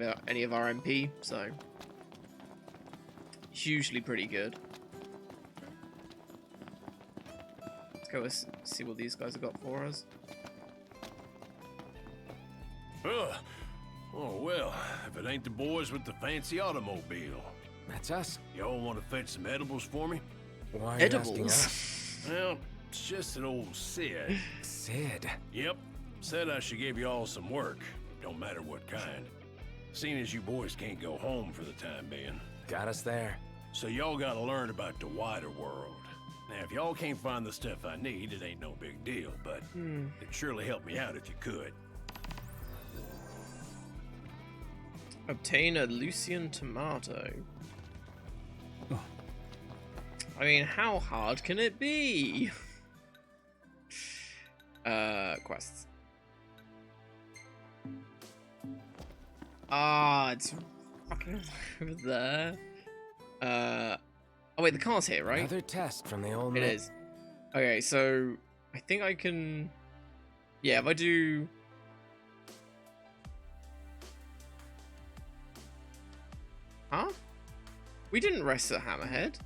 without any of our MP, so it's usually pretty good. Let's go see what these guys have got for us. Oh, well, if it ain't the boys with the fancy automobile. That's us. Y'all want to fetch some edibles for me? Why are you asking Edibles? us? Well, it's just an old Sid. Sid. Yep, said I should give y'all some work, don't matter what kind. Seeing as you boys can't go home for the time being. Got us there. So y'all gotta learn about the wider world. Now, if y'all can't find the stuff I need, it ain't no big deal, but it'd surely help me out if you could. Obtain a Lucian tomato. I mean, how hard can it be? Quests. Ah, it's fucking over there. Oh wait, the car's here, right? Another test from the old It man. is. Okay, so I think I can. Yeah, if I do. Huh? We didn't rest at Hammerhead.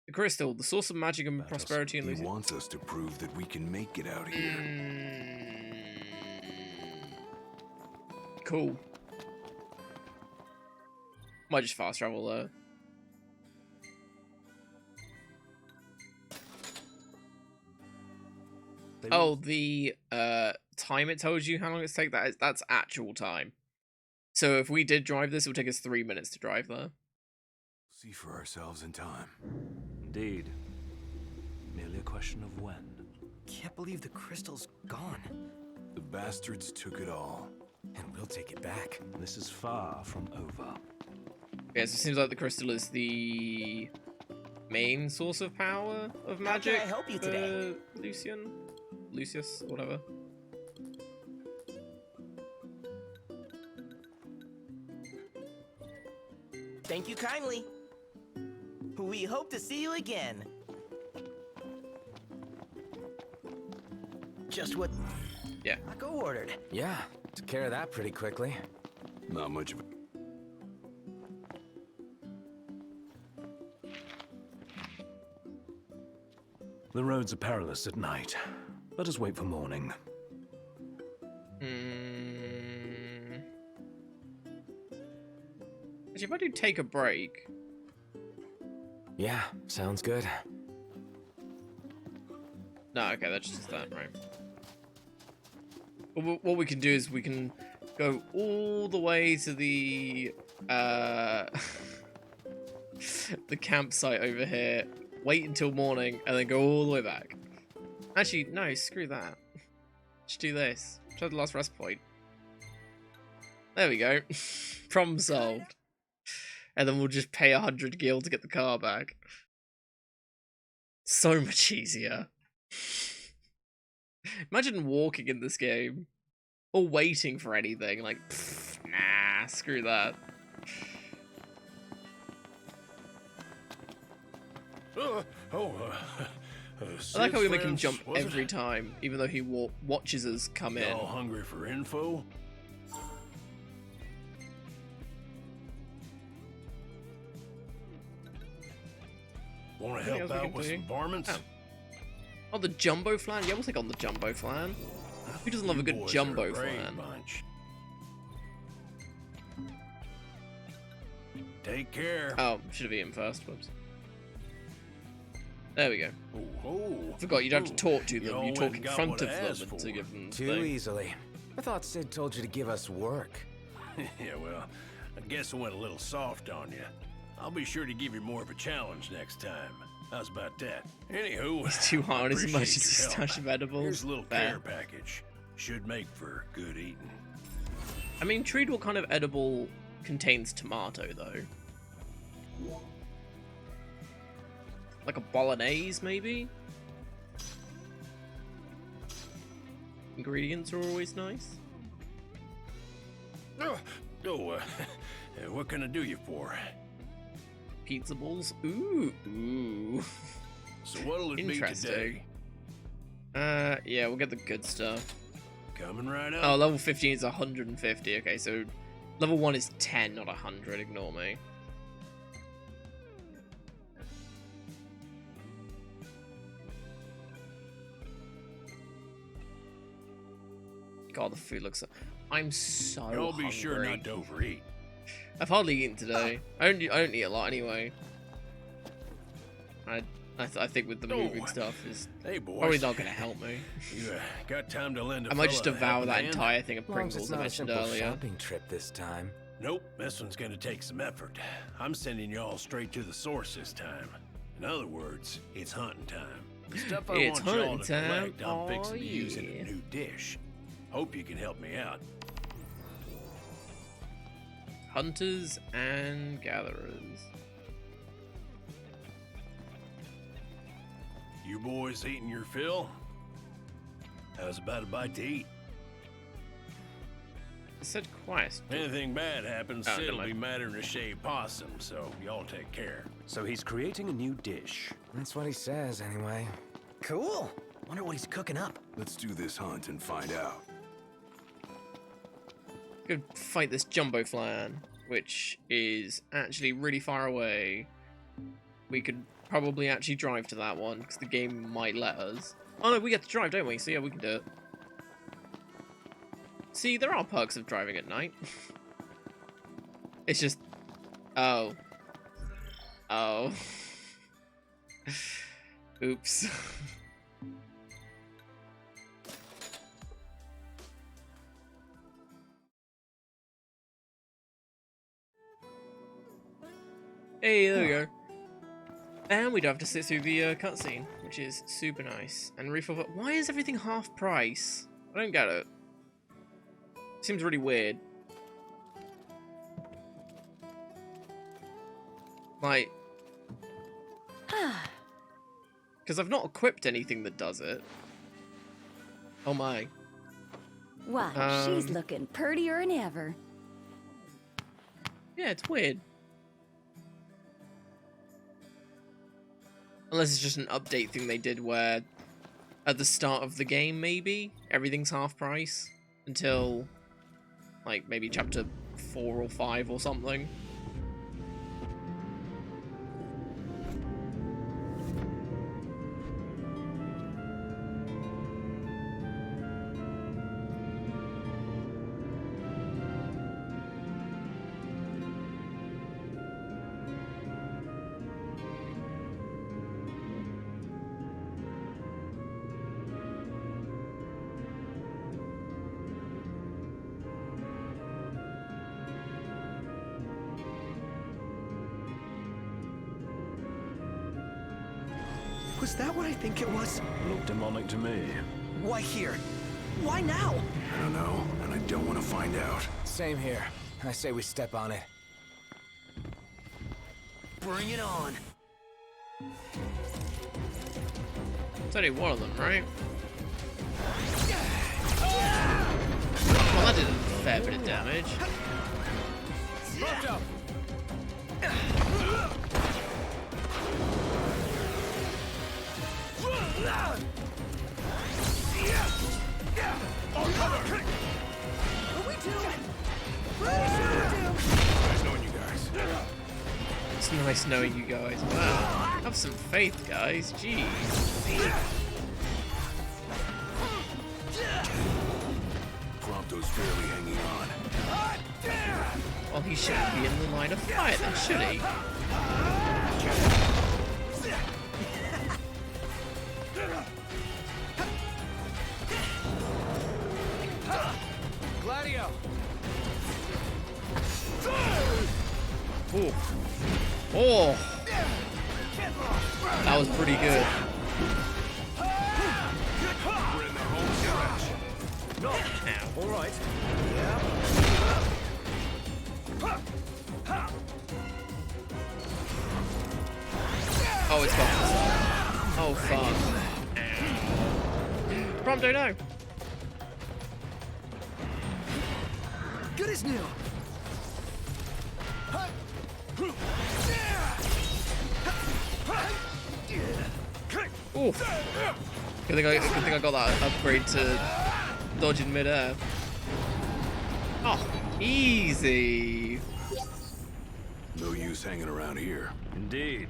The crystal, the source of magic and prosperity and He Lucian. wants us to prove that we can make it out here. Cool. Might just fast travel there. Oh, the time it tells you how long it's take, that's actual time. So if we did drive this, it would take us 3 minutes to drive there. See for ourselves in time. Indeed. Merely a question of when. Can't believe the crystal's gone. The bastards took it all. And we'll take it back. This is far from over. Yeah, so it seems like the crystal is the main source of power of magic. How can I help you today? Lucius, whatever. Thank you kindly. We hope to see you again. Just what Yeah. Go ordered. Yeah, took care of that pretty quickly. Not much of a... The roads are perilous at night. Let us wait for morning. Actually, if I do take a break. Yeah, sounds good. No, okay, that's just that, right? What we can do is we can go all the way to the the campsite over here, wait until morning, and then go all the way back. Actually, no, screw that. Just do this. Try the last rest point. There we go. Problem solved. And then we'll just pay 100 gil to get the car back. So much easier. Imagine walking in this game. Or waiting for anything. Like, pfft, nah, screw that. I like how we make him jump every time, even though he watches us come in. Y'all hungry for info? Want to help out with some varmints? Oh, the jumbo flan? Yeah, we'll take on the jumbo flan. Who doesn't love a good jumbo flan? Bunch. Take care. Oh, should have eaten first. Whoops. There we go. Oh, Forgot you don't have to talk to them. Y'all You went talk and in got front what of I them asked to for. give them the Too thing. easily. I thought Sid told you to give us work. Yeah, well, I guess I went a little soft on you. I'll be sure to give you more of a challenge next time. How's about that? Anywho, He's too hard as much as appreciate his your help. stash of edibles. Here's a little Fair. care package. Should make for good eating. I mean, intrigued what kind of edible contains tomato, though. Like a bolognese, maybe? Ingredients are always nice. What can I do you for? pizza balls. Ooh. So what'll it be Interesting. today? Yeah, we'll get the good stuff. Coming right up. Oh, level 15 is 150. Okay, so level 1 is 10, not 100. Ignore me. God, the food looks. I'm so Y'all be hungry. sure not to overeat. I've hardly eaten today. I don't eat a lot anyway. I think with the moving stuff is Hey, boys. probably not going to help me. You got time to lend a I might fella just a devour helping that hand? entire thing of As long as it's Pringles I not a mentioned simple earlier. shopping trip this time. Nope, this one's gonna take some effort. I'm sending y'all straight to the source this time. In other words, it's hunting time. The stuff I It's want y'all hunting to time. collect, I'm fixing to use in yeah. a new dish. Hope you can help me out. Hunters and gatherers. You boys eating your fill? How's about a bite to eat? It said quest. If anything bad happens, Oh, never Sid'll mind. be mattering to shave possum, so y'all take care. So he's creating a new dish. That's what he says, anyway. Cool. Wonder what he's cooking up. Let's do this hunt and find out. Go fight this jumbo flan, which is actually really far away. We could probably actually drive to that one, because the game might let us. Oh no, we get to drive, don't we? So yeah, we can do it. See, there are perks of driving at night. It's just... Oh. Oh. Oops. Hey, there we go. And we don't have to sit through the cutscene, which is super nice. And refill. Why is everything half price? I don't get it. Seems really weird. Like, because I've not equipped anything that does it. Oh my. Wow, she's looking prettier than ever. Yeah, it's weird. Unless it's just an update thing they did where at the start of the game, maybe, everything's half price until, like, maybe chapter 4 or 5 or something. Was that what I think it was? Looked demonic to me. Why here? Why now? I don't know, and I don't want to find out. Same here. I say we step on it. Bring it on. It's only one of them, right? Well, that did a fair bit of damage. Nice knowing you guys. It's nice knowing you guys. Wow. Have some faith, guys. Jeez. Prompto's barely hanging on. Well, he shouldn't be in the line of fire then, should he? Gladio! Ooh. Oh! That was pretty good. We're in the home stretch. Ow. All right. Oh, it's gone. Oh, fuck. Ow. Prompto, no! Good as new. Ooh. Good thing I got that upgrade to dodge in midair. Oh, easy. No use hanging around here. Indeed.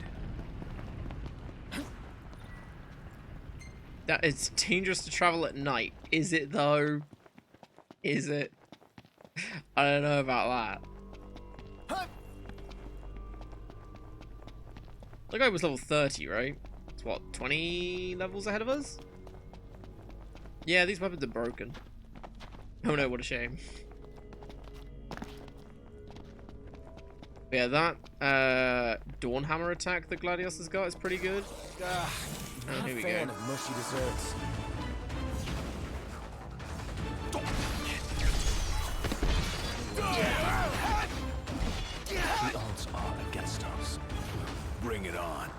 That it's dangerous to travel at night. Is it though? Is it? I don't know about that. The guy was level 30, right? It's what, 20 levels ahead of us? Yeah, these weapons are broken. Oh no, what a shame. Yeah, that Dawn Hammer attack that Gladius has got is pretty good. Oh, here we Fan go. of mushy desserts. The odds are against us. Bring it on.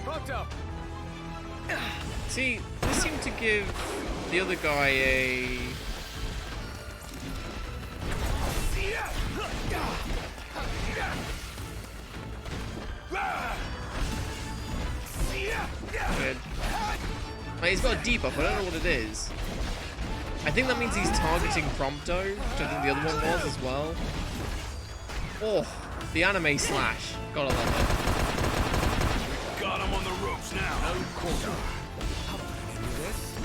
Pronto. See, this seemed to give the other guy a... Good. Like, he's got a debuff, I don't know what it is. I think that means he's targeting Prompto, which I think the other one was as well. Oh, the anime slash. Gotta love it. Got him on the ropes now.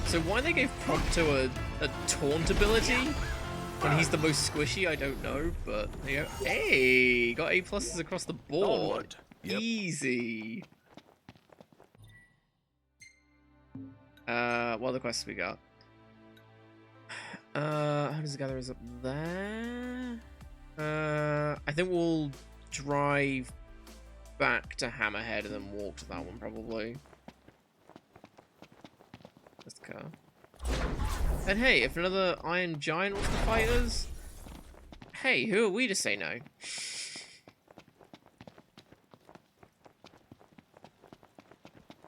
So why they gave Prompto a taunt ability when he's the most squishy, I don't know, but there you go. Hey, got A pluses across the board. Onward. Yep. Easy. What other quests we got? Hunter's Gatherer's up there. I think we'll drive back to Hammerhead and then walk to that one probably. That's the car. And hey, if another Iron Giant wants to fight us, hey, who are we to say no?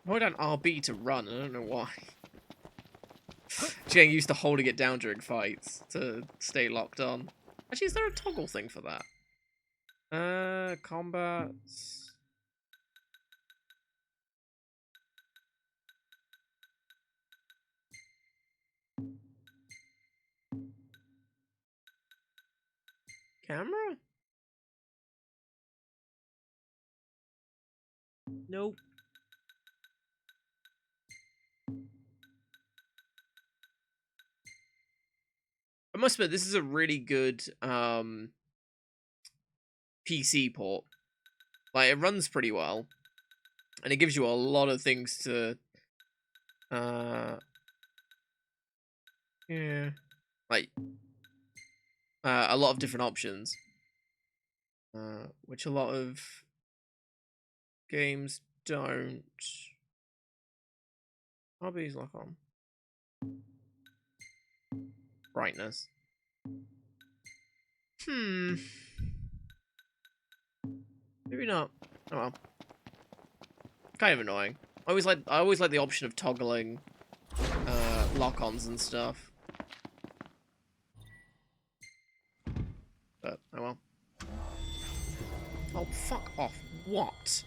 Hold down RB to run, I don't know why. Just getting used to holding it down during fights to stay locked on. Actually, is there a toggle thing for that? Combat. Camera? Nope. I must admit, this is a really good PC port. Like, it runs pretty well. And it gives you a lot of things to... yeah. Like, a lot of different options. Which a lot of games don't. RB's lock on. Brightness. Maybe not. Oh well. Kind of annoying. I always like the option of toggling lock-ons and stuff. But oh well. Oh fuck off. What?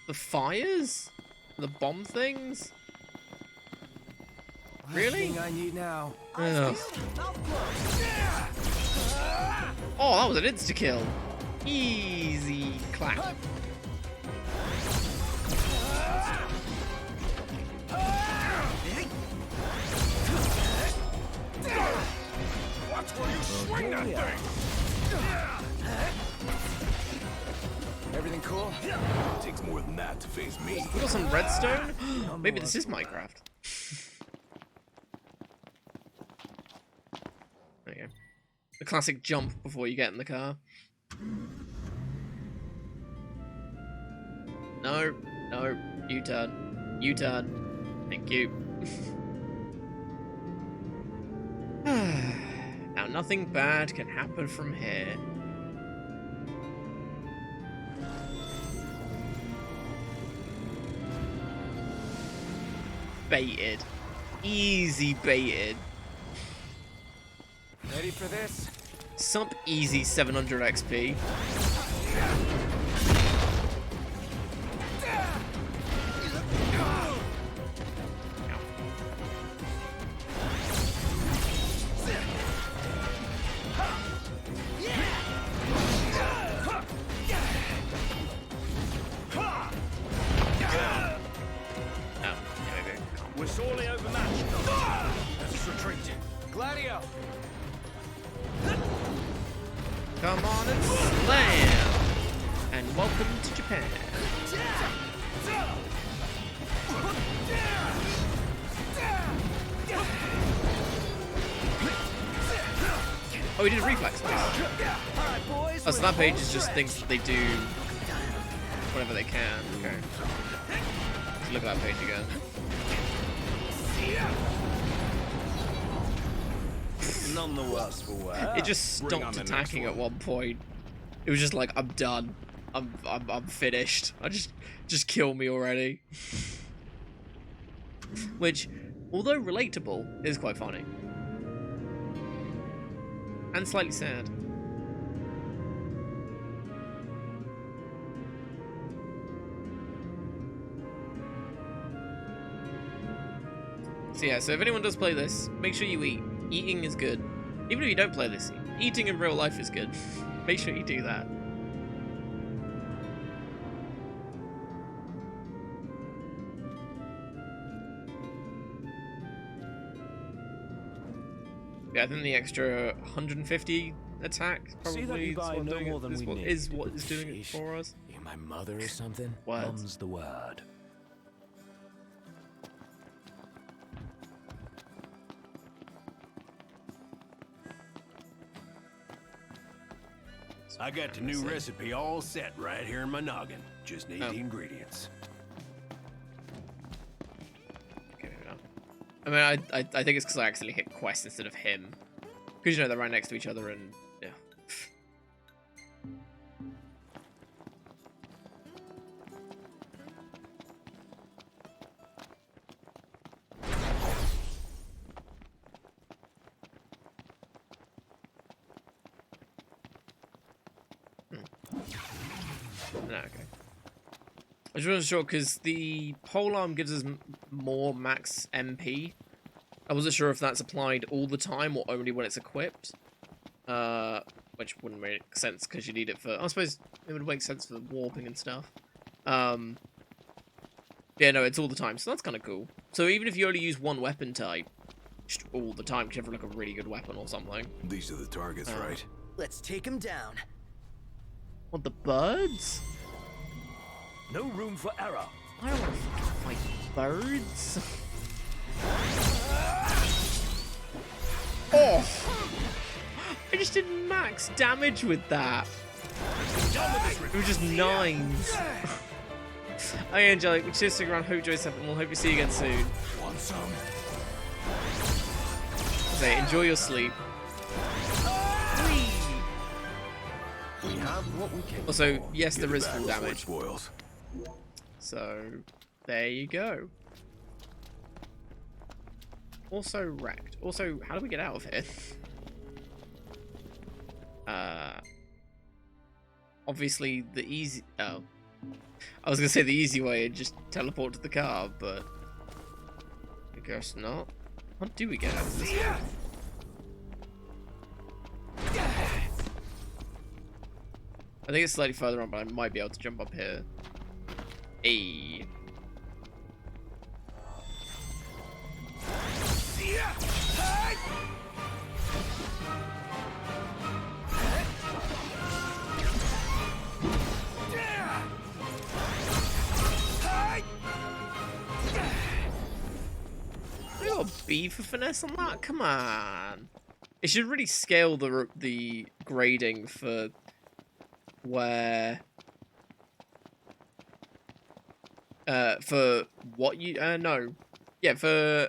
The fires? The bomb things? Really? Thing I need now. Ugh. Oh, that was an insta-kill. Easy clap. Watch where you swing that thing. Everything cool? Takes more than that to face me. We got some redstone? Maybe this is Minecraft. There you go. The classic jump before you get in the car. No, no, U-turn. U-turn. Thank you. Now nothing bad can happen from here. baited. Easy baited. Ready for this? Sump easy 700 XP. We're sorely overmatched. Let's retreat. Gladio! Come on and slam! And welcome to Japan. Oh, we did reflex. Nice. Oh, so that page is just things that they do whenever they can. Okay. Let's look at that page again. None the worse for wear. It just stopped attacking at one point. It was just like, I'm done. I'm finished. Just kill me already. Which, although relatable, is quite funny. And slightly sad. So yeah, so if anyone does play this, make sure you eat. Eating is good. Even if you don't play this, eating in real life is good. Make sure you do that. Yeah, I think the extra 150 attack probably is what is doing it for us. You my mother or something? What? Mum's the word. I got the new recipe all set right here in my noggin. Just need the ingredients. Okay, maybe not. I mean, I think it's because I accidentally hit Quest instead of him. Because, you know, they're right next to each other and, yeah. No, okay. I just wasn't sure because the polearm gives us more max MP. I wasn't sure if that's applied all the time or only when it's equipped. Which wouldn't make sense because you need it for... I suppose it would make sense for warping and stuff. Yeah, no, it's all the time, so that's kind of cool. So even if you only use one weapon type, just all the time, because you have like a really good weapon or something. These are the targets, right? Let's take him down. What, the birds? No room for error. I don't want to fight birds. Oh! I just did max damage with that. It was just 9s. Okay, Angelic, we cheers stick around, hope you enjoy yourself, and we'll hope to see you again soon. Want some? Okay, enjoy your sleep. We have what we can. Also, yes, there is full before it damage. spoils. So, there you go. Also wrecked. Also, how do we get out of here? Obviously the easy... Oh. I was gonna say the easy way and just teleport to the car, but... I guess not. How do we get out of this? I think it's slightly further on, but I might be able to jump up here. Ayy. I got a B for finesse on that? Come on. It should really scale the grading for where... for what you... no. Yeah, for...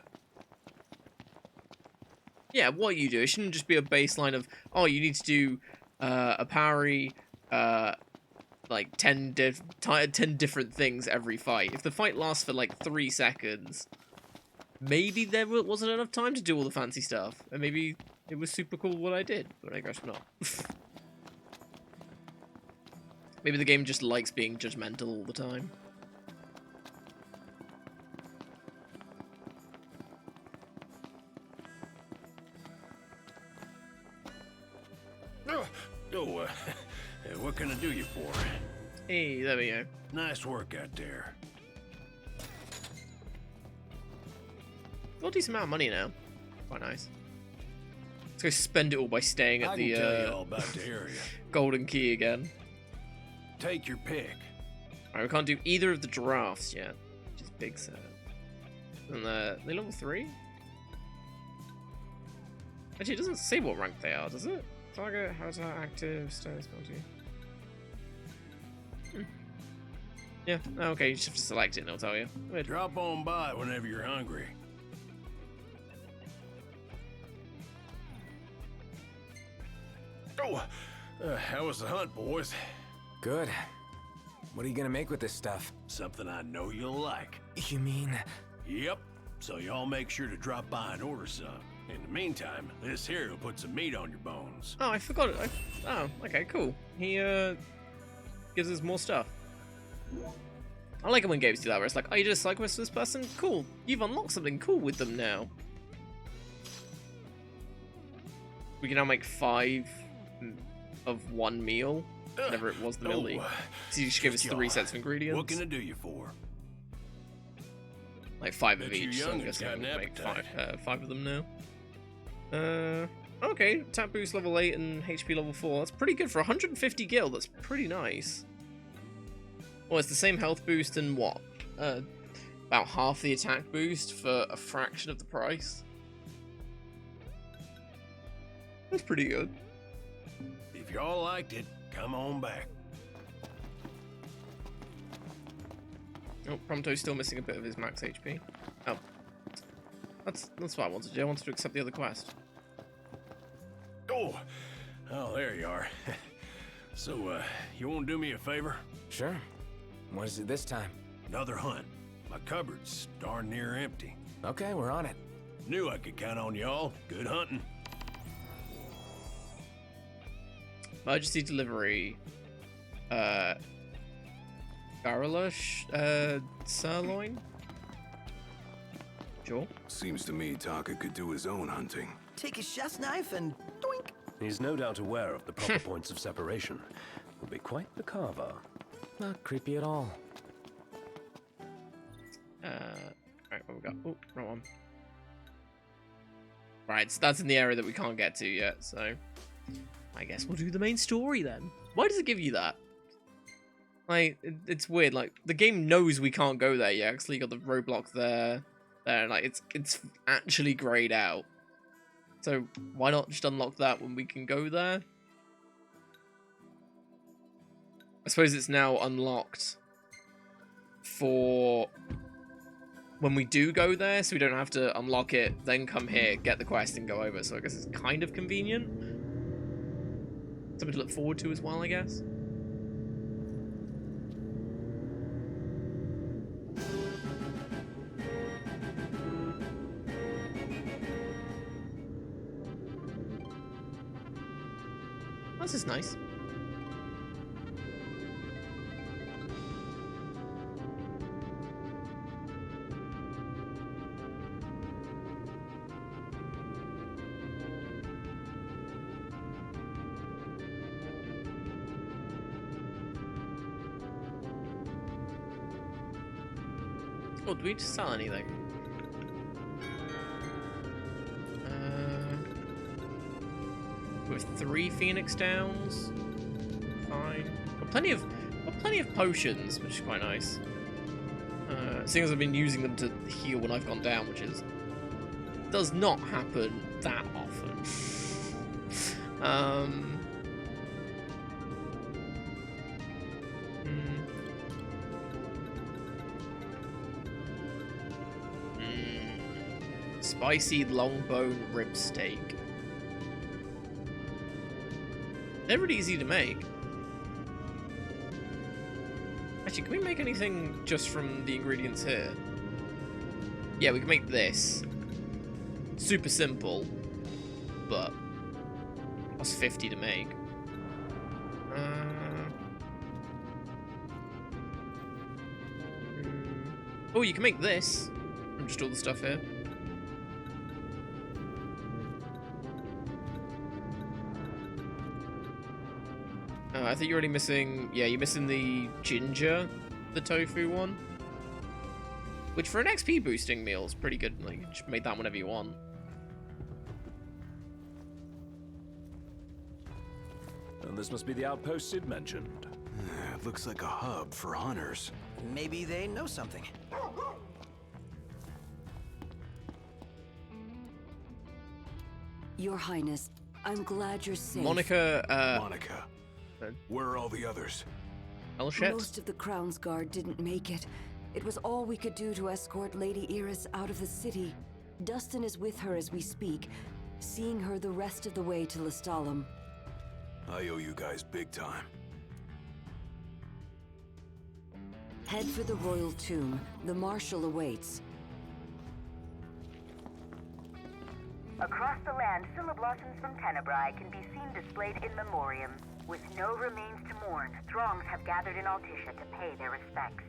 Yeah, what you do. It shouldn't just be a baseline of, oh, you need to do a parry, like 10 different things every fight. If the fight lasts for like 3 seconds, maybe there wasn't enough time to do all the fancy stuff, and maybe it was super cool what I did, but I guess not. Maybe the game just likes being judgmental all the time. What can I do you for? Hey, there we go. Nice work out there. Got a decent amount of money now. Quite nice. Let's go spend it all by staying at I the can tell you all about the area. Golden Key again. Take your pick. Alright, we can't do either of the giraffes yet, which is big sad. And they level 3? Actually, it doesn't say what rank they are, does it? Target, habitat, active, status, penalty. Yeah, okay, you just have to select it and it'll tell you. Weird. Drop on by whenever you're hungry. Oh, how was the hunt, boys? Good. What are you gonna make with this stuff? Something I know you'll like. You mean... Yep. So y'all make sure to drop by and order some. In the meantime, this here will put some meat on your bones. Oh, I forgot it. Oh, okay, cool. He, gives us more stuff. I like it when games do that, where it's like, oh, you did a side quest for this person? Cool. You've unlocked something cool with them now. We can now make 5 of one meal, whatever it was the meal league. So you just give us 3 sets of ingredients. What can I do you for? Like 5 of Bet your each, so I'm young'un's guessing got I'm an gonna make appetite. 5 of them now. Okay, tap boost level 8 and HP level 4. That's pretty good for 150 gil. That's pretty nice. Well, it's the same health boost and what? About half the attack boost for a fraction of the price. That's pretty good. If y'all liked it, come on back. Oh, Prompto's still missing a bit of his max HP. Oh. That's what I wanted to do. I wanted to accept the other quest. Oh, there you are. So, you won't do me a favor? Sure. What is it this time? Another hunt. My cupboard's darn near empty. Okay, we're on it. Knew I could count on y'all. Good hunting. Emergency delivery. Garrula sirloin? Sure. Seems to me Taka could do his own hunting. Take his chef's knife and doink. He's no doubt aware of the proper points of separation. Will be quite the carver. Not creepy at all. Alright, what we got? Oh, wrong one. Right, so that's in the area that we can't get to yet, so... I guess we'll do the main story then. Why does it give you that? Like, it's weird, like, the game knows we can't go there yet, because you got the roadblock there, and like, it's actually grayed out. So, why not just unlock that when we can go there? I suppose it's now unlocked for when we do go there, so we don't have to unlock it, then come here, get the quest, and go over. So I guess it's kind of convenient. Something to look forward to as well, I guess. This is nice. Oh, do we just sell anything? With 3 Phoenix Downs. Fine. Got plenty of potions, which is quite nice. Seeing as I've been using them to heal when I've gone down, which does not happen that often. Spicy longbone rib steak. They're really easy to make. Actually, can we make anything just from the ingredients here? Yeah, we can make this. Super simple, but costs 50 to make. Oh, you can make this from just all the stuff here. I think you're already missing... Yeah, you're missing the ginger, the tofu one. Which for an XP boosting meal is pretty good. Like, you just make that whenever you want. And this must be the outpost Sid mentioned. It looks like a hub for hunters. Maybe they know something. Your Highness, I'm glad you're safe. Monica, Monica, where are all the others? hell shit. Most of the Crown's Guard didn't make it. It was all we could do to escort Lady Iris out of the city. Dustin is with her as we speak, seeing her the rest of the way to Lestalem. I owe you guys big time. Head for the royal tomb. The Marshal awaits. Across the land, blossoms from Tenebrae can be seen displayed in memoriam. With no remains to mourn, throngs have gathered in Altisha to pay their respects.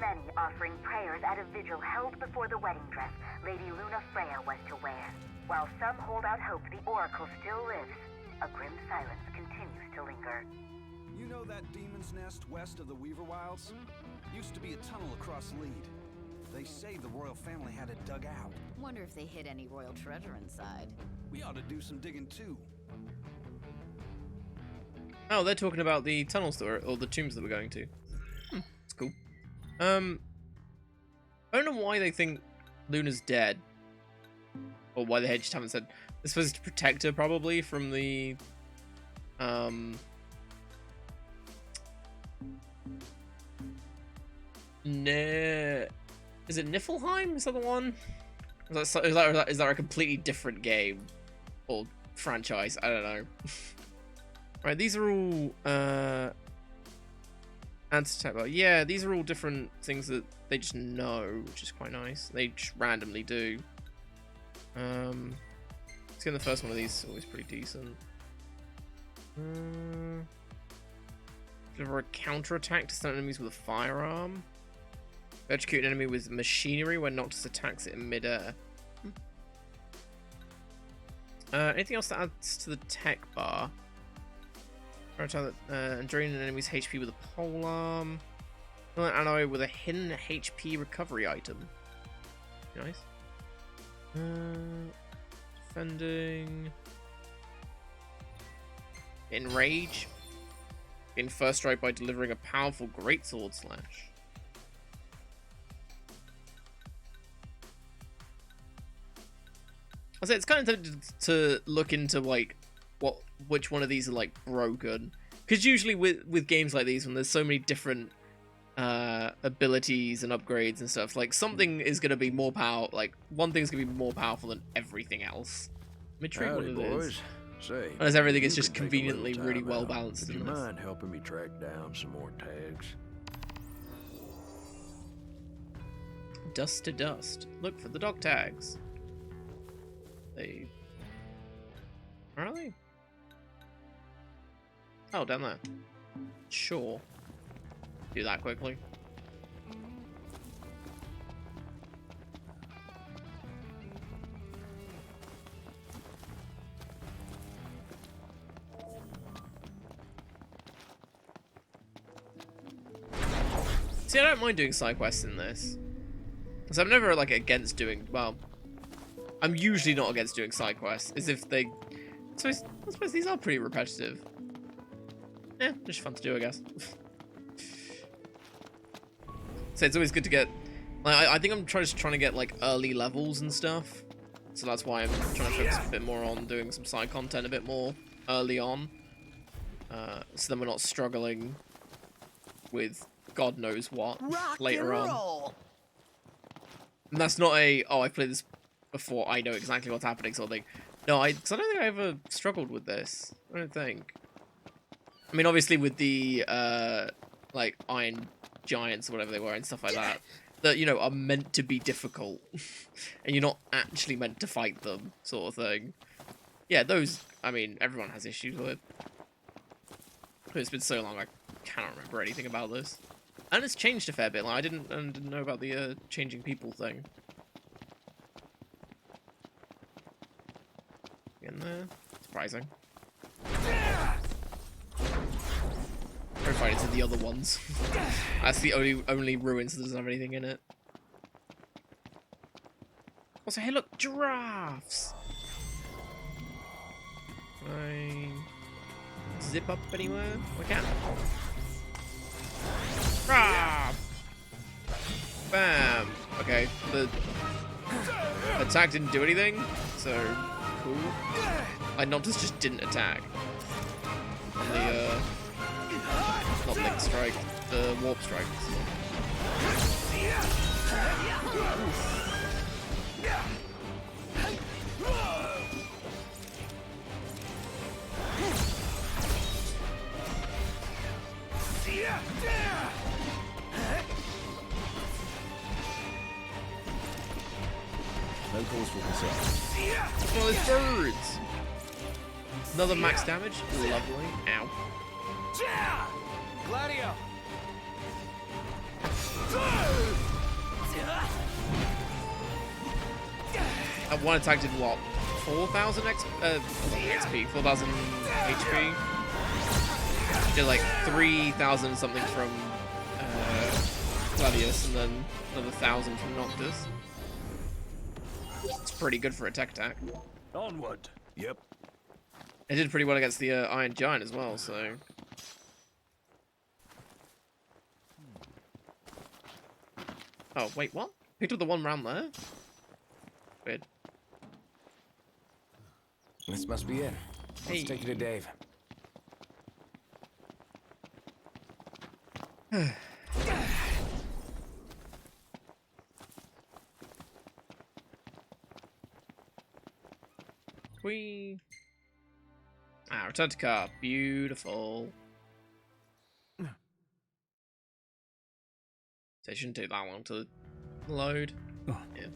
Many offering prayers at a vigil held before the wedding dress Lady Luna Freya was to wear. While some hold out hope the Oracle still lives, a grim silence continues to linger. You know that demon's nest west of the Weaver Wilds? Used to be a tunnel across Lead. They say the royal family had it dug out. Wonder if they hid any royal treasure inside. We ought to do some digging too. Oh, they're talking about the tunnels that or the tombs that we're going to. That's cool. I don't know why they think Luna's dead. Or why they just haven't said. They're supposed to protect her probably from the Is it Niflheim? Is that the one? Is that a completely different game or franchise? I don't know. Right, these are all anti-tech. Yeah, these are all different things that they just know, which is quite nice. They just randomly do. Let's get the first one of these. Always pretty decent. Deliver a counterattack to stun enemies with a firearm. Execute an enemy with machinery when Noctis attacks it in midair. Anything else that adds to the tech bar? And drain an enemy's HP with a polearm. An alloy with a hidden HP recovery item. Nice. Defending. Enrage. In first strike by delivering a powerful greatsword slash. I say it's kind of tempted to look into like which one of these are like broken, because usually with games like these, when there's so many different abilities and upgrades and stuff, like something is going to be more like one thing's going to be more powerful than everything else. Let me try one of those. Say, as everything is just conveniently really well balanced. Would you mind helping me track down some more tags? Dust to dust. Look for the dog tags. Where are they? Oh, down there. Sure. Do that quickly. See, I don't mind doing side quests in this. Because I'm never, like, against doing... Well, I'm usually not against doing side quests. As if they... I suppose these are pretty repetitive. Yeah, just fun to do, I guess. So it's always good to get... Like, I think I'm just trying to get, like, early levels and stuff. So that's why I'm trying to focus a bit more on doing some side content a bit more early on. So then we're not struggling with God knows what later on. And that's not a, oh, I've played this before, I know exactly what's happening sort of thing. No, because I don't think I ever struggled with this. I don't think. I mean, obviously with the, like, Iron Giants or whatever they were and stuff like that, that, you know, are meant to be difficult. And you're not actually meant to fight them, sort of thing. Yeah, those, I mean, everyone has issues with. It's been so long, I cannot remember anything about this. And it's changed a fair bit. Like, I didn't know about the changing people thing. In there. Surprising. Terrified into the other ones. That's the only ruins that doesn't have anything in it. Also, hey look, giraffes! Can I zip up anywhere? I can. Ah! Bam! Okay, the attack didn't do anything, so cool. Like, Noctis just didn't attack. And the, not Link Strike, the Warp Strike. No cause for concern. Oh, there's birds! Another max damage? Lovely. Ow. Gladio! One attack did what? 4,000 XP? 4,000 HP? Did like 3,000 something from Gladius and then another 1,000 from Noctis. It's pretty good for a tech attack. Onward. Yep. It did pretty well against the Iron Giant as well, so... Oh, wait, what? Picked up the one round there? Weird. This must be it. Let's Hey. take you to Dave. Whee! Ah, return to car. Beautiful. So it shouldn't take that long to load. Oh. Yeah.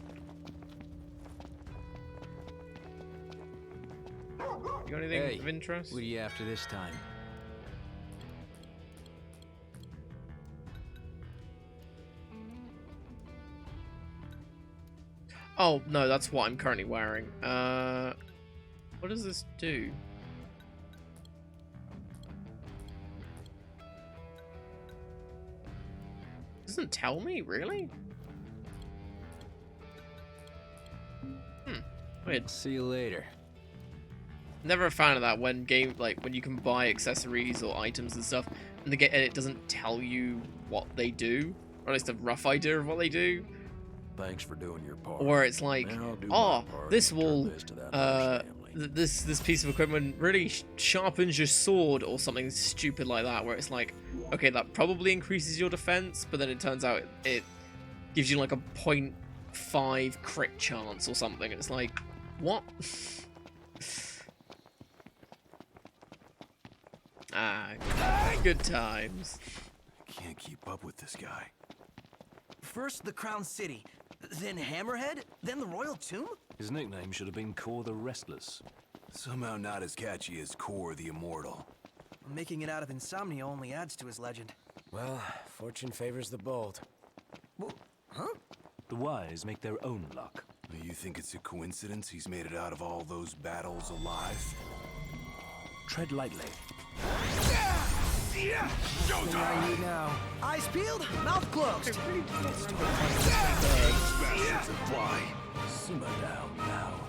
You got anything of interest? What are you after this time? Oh, no, that's what I'm currently wearing. What does this do? Doesn't tell me, really? Weird. See you later. Never a fan of that when when you can buy accessories or items and stuff, and it doesn't tell you what they do, or at least a rough idea of what they do. Thanks for doing your part. Or it's like, Now I'll do oh, my part this and turn will, this to that Irish family. this piece of equipment really sharpens your sword, or something stupid like that, where it's like, okay, that probably increases your defense, but then it turns out it gives you like a 0.5 crit chance or something, and it's like, what? Ah, good times. I can't keep up with this guy. First the Crown City, then Hammerhead, then the Royal Tomb? His nickname should have been Kor the Restless. Somehow not as catchy as Kor the Immortal. Making it out of insomnia only adds to his legend. Well, fortune favors the bold. Huh? The wise make their own luck. You think it's a coincidence he's made it out of all those battles alive? Tread lightly. What do I need now? Eyes peeled, mouth closed. Bastards apply. Simmer down now.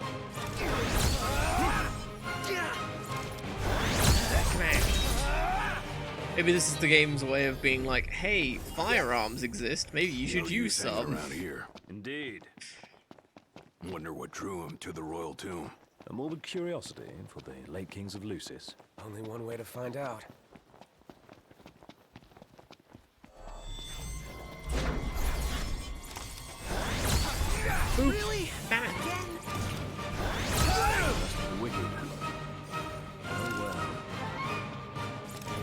Maybe this is the game's way of being like, hey, firearms exist, maybe you should use some. Around here. Indeed. Wonder what drew him to the Royal Tomb. A morbid curiosity for the late kings of Lucis. Only one way to find out. Really? Bam. Again? Wicked. Oh well.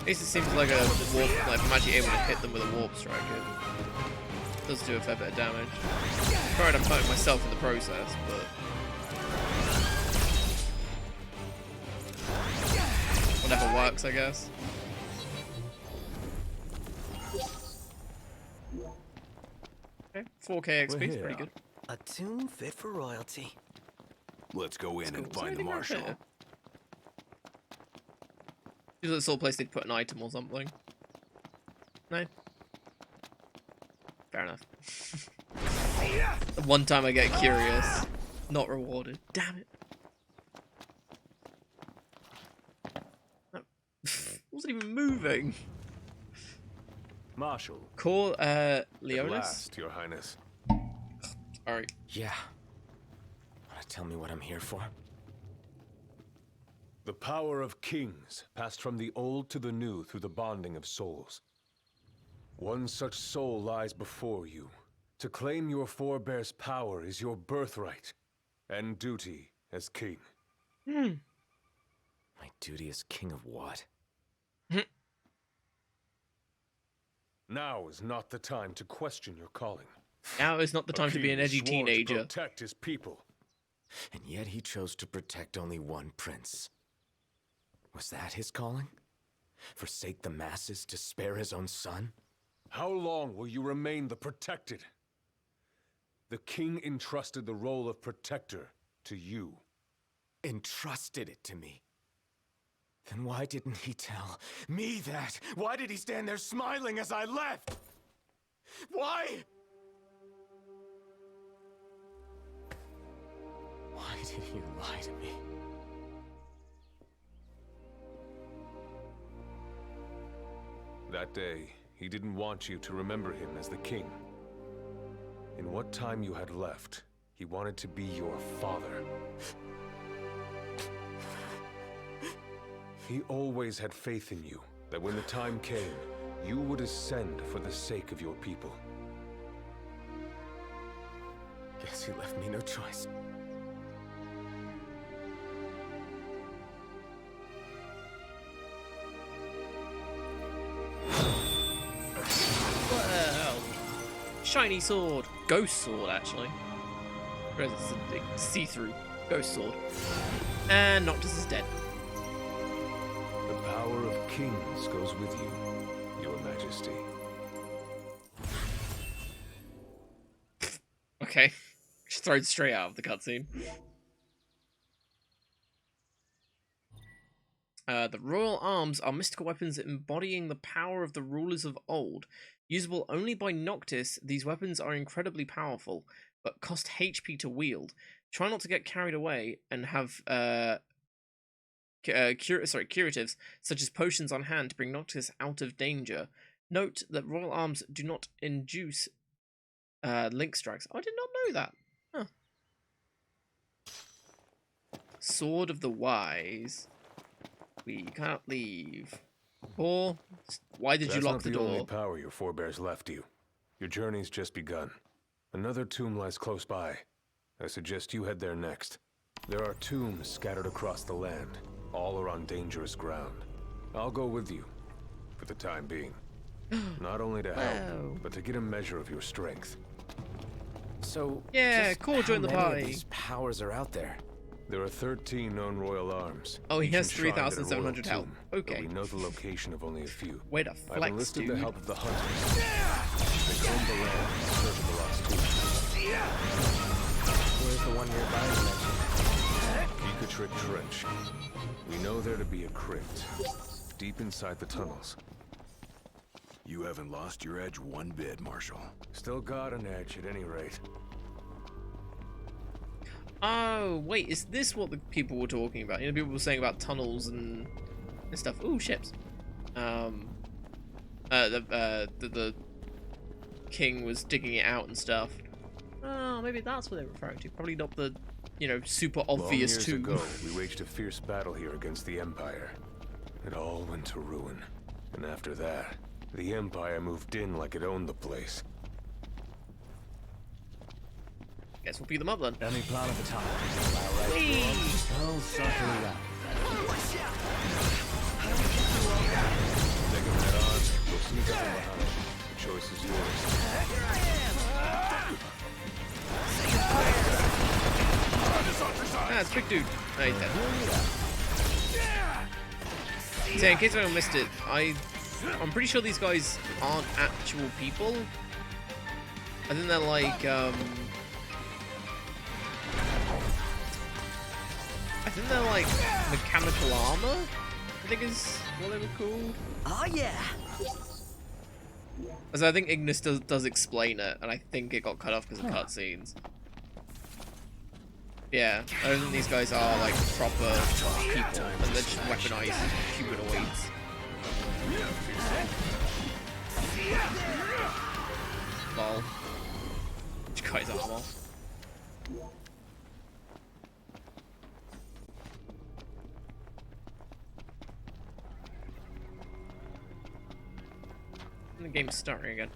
At least it seems like a warp, like I'm actually able to hit them with a warp strike. Does do a fair bit of damage. Sorry, I'm hurting myself in the process, but whatever works, I guess. Okay, 4k XP is pretty good. A tomb fit for royalty. Let's go in and find the anything around marshal. here? Feels like the sort of place they'd put an item or something. No? Fair enough. One time I get curious. Not rewarded. Damn it. No. Wasn't even moving. Marshal. Call, At Leonis? last, Your Highness. Alright. Yeah. Wanna tell me what I'm here for? The power of kings passed from the old to the new through the bonding of souls. One such soul lies before you. To claim your forebear's power is your birthright and duty as king. My duty as king of what? Now is not the time to question your calling. Now is not the time to be an edgy king sworn to teenager. protect his people. And yet he chose to protect only one prince. Was that his calling? Forsake the masses to spare his own son? How long will you remain the protected? The king entrusted the role of protector to you. Entrusted it to me. Then why didn't he tell me that? Why did he stand there smiling as I left? Why? Why did he lie to me? That day, he didn't want you to remember him as the king. In what time you had left, he wanted to be your father. He always had faith in you, that when the time came, you would ascend for the sake of your people. Guess he left me no choice. Well, shiny sword. Ghost sword, actually. Whereas it's a big see-through ghost sword. And Noctis is dead. The power of kings goes with you, your majesty. Okay. Just thrown straight out of the cutscene. The royal arms are mystical weapons embodying the power of the rulers of old. Usable only by Noctis, these weapons are incredibly powerful, but cost HP to wield. Try not to get carried away and have curatives, such as potions on hand to bring Noctis out of danger. Note that royal arms do not induce link strikes. Oh, I did not know that. Huh. Sword of the Wise. We can't leave. Paul, why did you lock the door? That's not the only power your forebears left you. Your journey's just begun. Another tomb lies close by. I suggest you head there next. There are tombs scattered across the land. All are on dangerous ground. I'll go with you, for the time being. Not only to help, but to get a measure of your strength. So, yeah, just cool, join the how many party. of these powers are out there? There are 13 known royal arms. Oh, he each has enshrined at a 3,700 royal health. tomb, Okay. but we know the location of only a few. Way to I've flex, enlisted dude. the help of the hunters. They comb the land in search of the lost tombs. Where's the one nearby you mentioned? Trick Trench. We know there to be a crypt, deep inside the tunnels. You haven't lost your edge one bit, Marshal. Still got an edge at any rate. Oh, wait, is this what the people were talking about? You know, people were saying about tunnels and stuff. Ooh, ships. The king was digging it out and stuff. Oh, maybe that's what they're referring to. Probably not the, you know, super obvious Long years tomb. ago, we waged a fierce battle here against the Empire. It all went to ruin. And after that, the Empire moved in like it owned the place. Guess we'll beat them up then. Any plan of attack? Whee! Oh, certainly that. Take him head on, go sneak up in behind. The choice is yours. it's a big dude. No, he's dead. So in case anyone missed it, I'm pretty sure these guys aren't actual people. I think they're like, I think they're like mechanical armor, I think is what they were called. Oh yeah. So I think Ignis does explain it, and I think it got cut off because of cutscenes. Yeah, I don't think these guys are like proper people, and they're just weaponized humanoids. Lol. Which guy's armor? The game's starting again.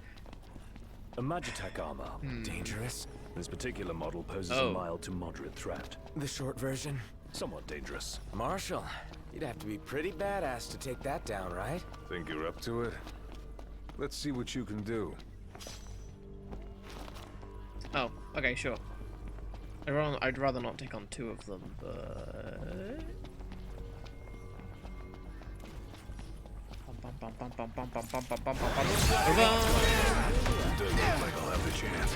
A Magitech armor. Dangerous? This particular model poses Oh. a mild to moderate threat. The short version? Somewhat dangerous. Marshall, you'd have to be pretty badass to take that down, right? Think you're up to it? Let's see what you can do. Oh, okay, sure. I'd rather not take on two of them, but... Doesn't look like I'll have the chance.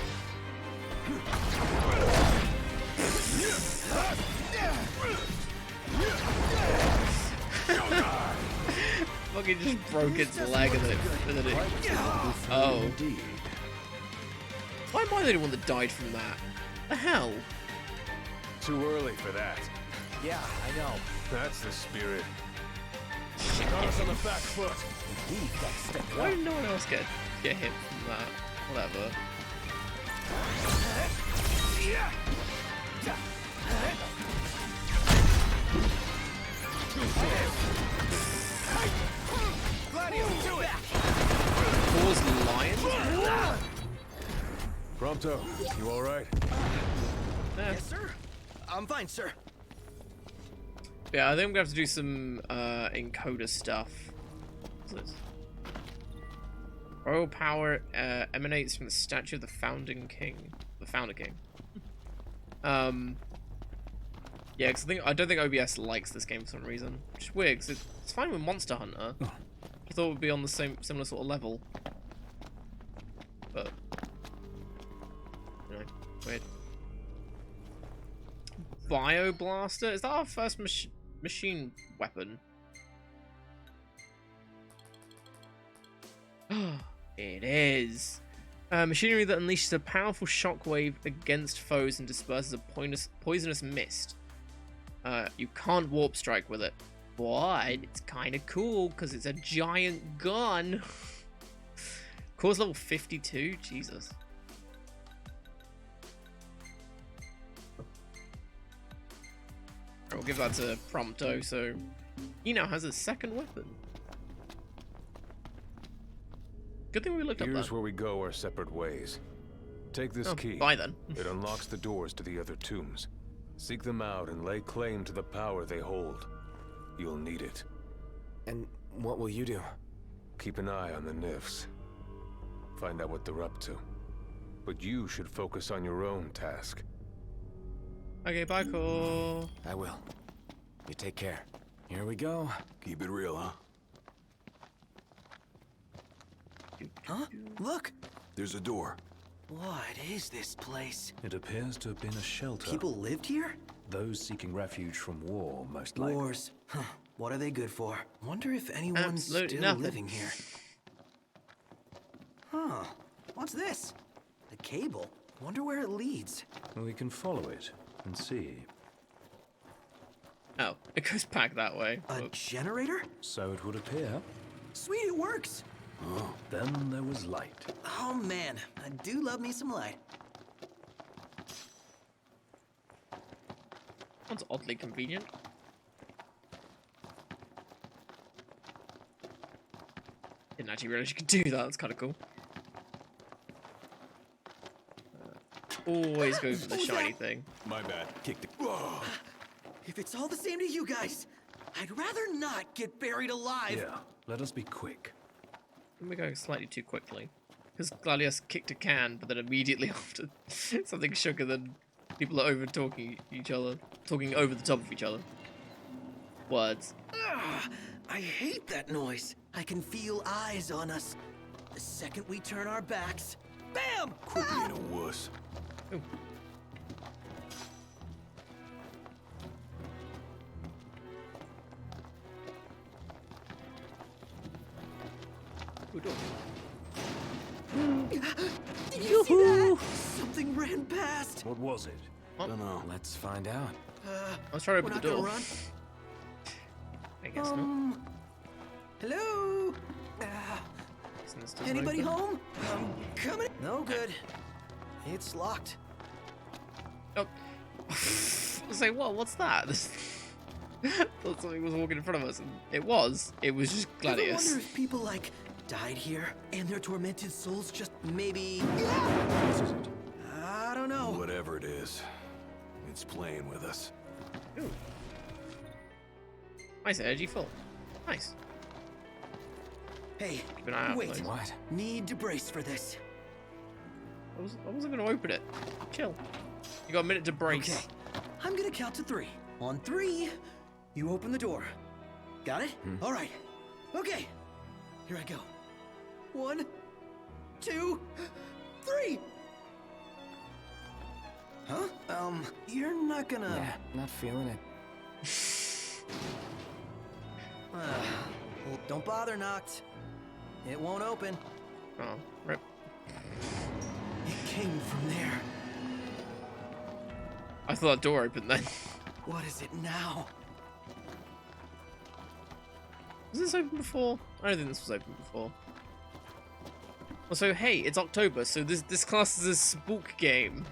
Fucking just broke its leg and then it... Oh. Why am I the only one that died from that? The hell? Too early for that. Yeah, I know. That's the spirit. Got us on the back foot. Why did no one else get hit from that? Whatever. Cause lions? Prompto, you alright? Yes, sir. I'm fine, sir. Yeah, I think I'm gonna have to do some encoder stuff. What's this? Royal power emanates from the statue of the founding king. The founder king. Yeah, because I don't think OBS likes this game for some reason. Which is weird, because it's fine with Monster Hunter. I thought it would be on the similar sort of level. But, you know, weird. Bioblaster? Is that our first machine weapon? It is. Machinery that unleashes a powerful shockwave against foes and disperses a poisonous mist. You can't warp strike with it. But it's kind of cool because it's a giant gun. Core's level 52? Jesus. We'll give that to Prompto, so he now has a second weapon. Good thing we looked up that. Here's where we go our separate ways. Take this key. Bye then. It unlocks the doors to the other tombs. Seek them out and lay claim to the power they hold. You'll need it. And what will you do? Keep an eye on the Nifs. Find out what they're up to. But you should focus on your own task. Okay, bye, Core. I will. You take care. Here we go. Keep it real, huh? Huh? Look! There's a door. What is this place? It appears to have been a shelter. People lived here? Those seeking refuge from war, most likely. Wars. Huh. What are they good for? Wonder if anyone's Absolutely still nothing. living here. Huh. What's this? A cable. Wonder where it leads. We can follow it and see. Oh, it goes back that way. A generator? So it would appear. Sweet, it works! Then there was light. Oh man, I do love me some light. Sounds oddly convenient. Didn't actually realize you could do that. That's kind of cool. Always go for the shiny thing. My bad. Kick the... If it's all the same to you guys, I'd rather not get buried alive. Yeah, let us be quick. We're going slightly too quickly. Because Gladius kicked a can, but then immediately after something shook and then People are over talking each other, talking over the top of each other. Words. Ugh, I hate that noise. I can feel eyes on us. The second we turn our backs, bam! Quit being a wuss. Ooh. Ooh, door. Did you see that? Something ran past. What was it? Dunno. Let's find out. I was trying to We're open not the door. gonna run. I guess not. Hello? Guessing this doesn't Anybody open. home? I'm coming. No good. It's locked. Oh. I was like, what? What's that? Thought something was walking in front of us, and it was. It was just Ever Gladius. wonder if people like died here and their tormented souls just maybe? I don't know. Whatever it is, it's playing with us. Ooh. Nice energy full. Nice. Hey, Keep an eye out wait. for those. What? Need to brace for this. I wasn't going to open it. Chill. You got a minute to brace. Okay, I'm gonna count to 3. On 3, you open the door. Got it? All right. Okay, here I go. 1, 2, 3. Huh? You're not gonna. Yeah, not feeling it. Well, don't bother, Noct. It won't open. Oh, rip. It came from there. I thought that door opened then. What is it now? Was this open before? I don't think this was open before. Also, hey, it's October, so this class is a spook game.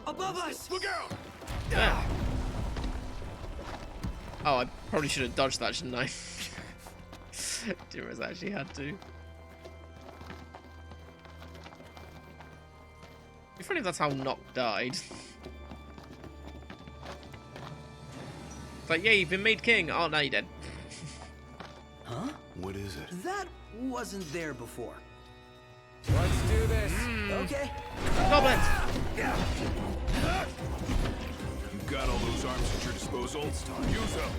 Above us! Look out! Yeah. Oh, I probably should have dodged that, shouldn't I? Didn't realize I actually had to. It'd be funny if that's how Nock died. It's like, yeah, you've been made king. Oh, now you're dead. Huh? What is it? That wasn't there before. Let's do this. Okay. Goblins! You got all those arms at your disposal? Use them.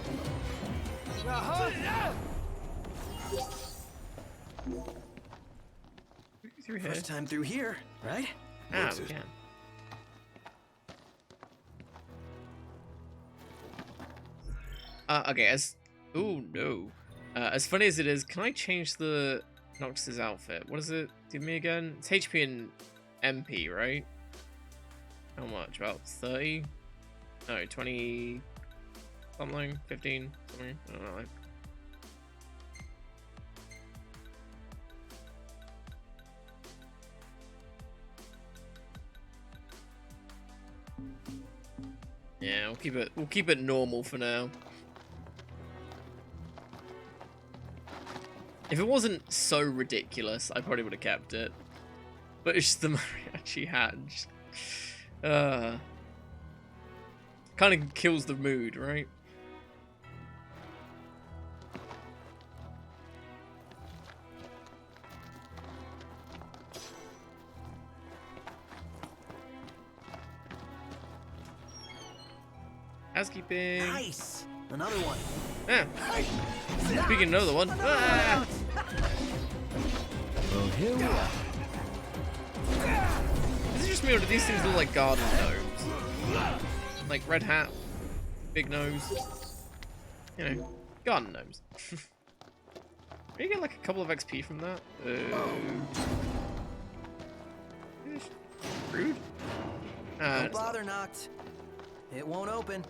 Through here. First time through here, right? Ah, What's we it? can. Okay, ooh, no. As funny as it is, can I change the Nox's outfit? What does it give me again? It's HP and MP, right? How much? About 30? No, 20 something? 15 something? I don't know. Yeah, we'll keep it normal for now. If it wasn't so ridiculous, I probably would have kept it. But it's just the mariachi hat. Kind of kills the mood, right? Housekeeping. Nice. Another one. Yeah. Speaking of another one. Ah! Well, here we are. Is it just me or do these things look like garden gnomes? Like red hat, big nose. You know, garden gnomes. Can you get like a couple of XP from that? Rude. Don't bother, Noct. It won't open.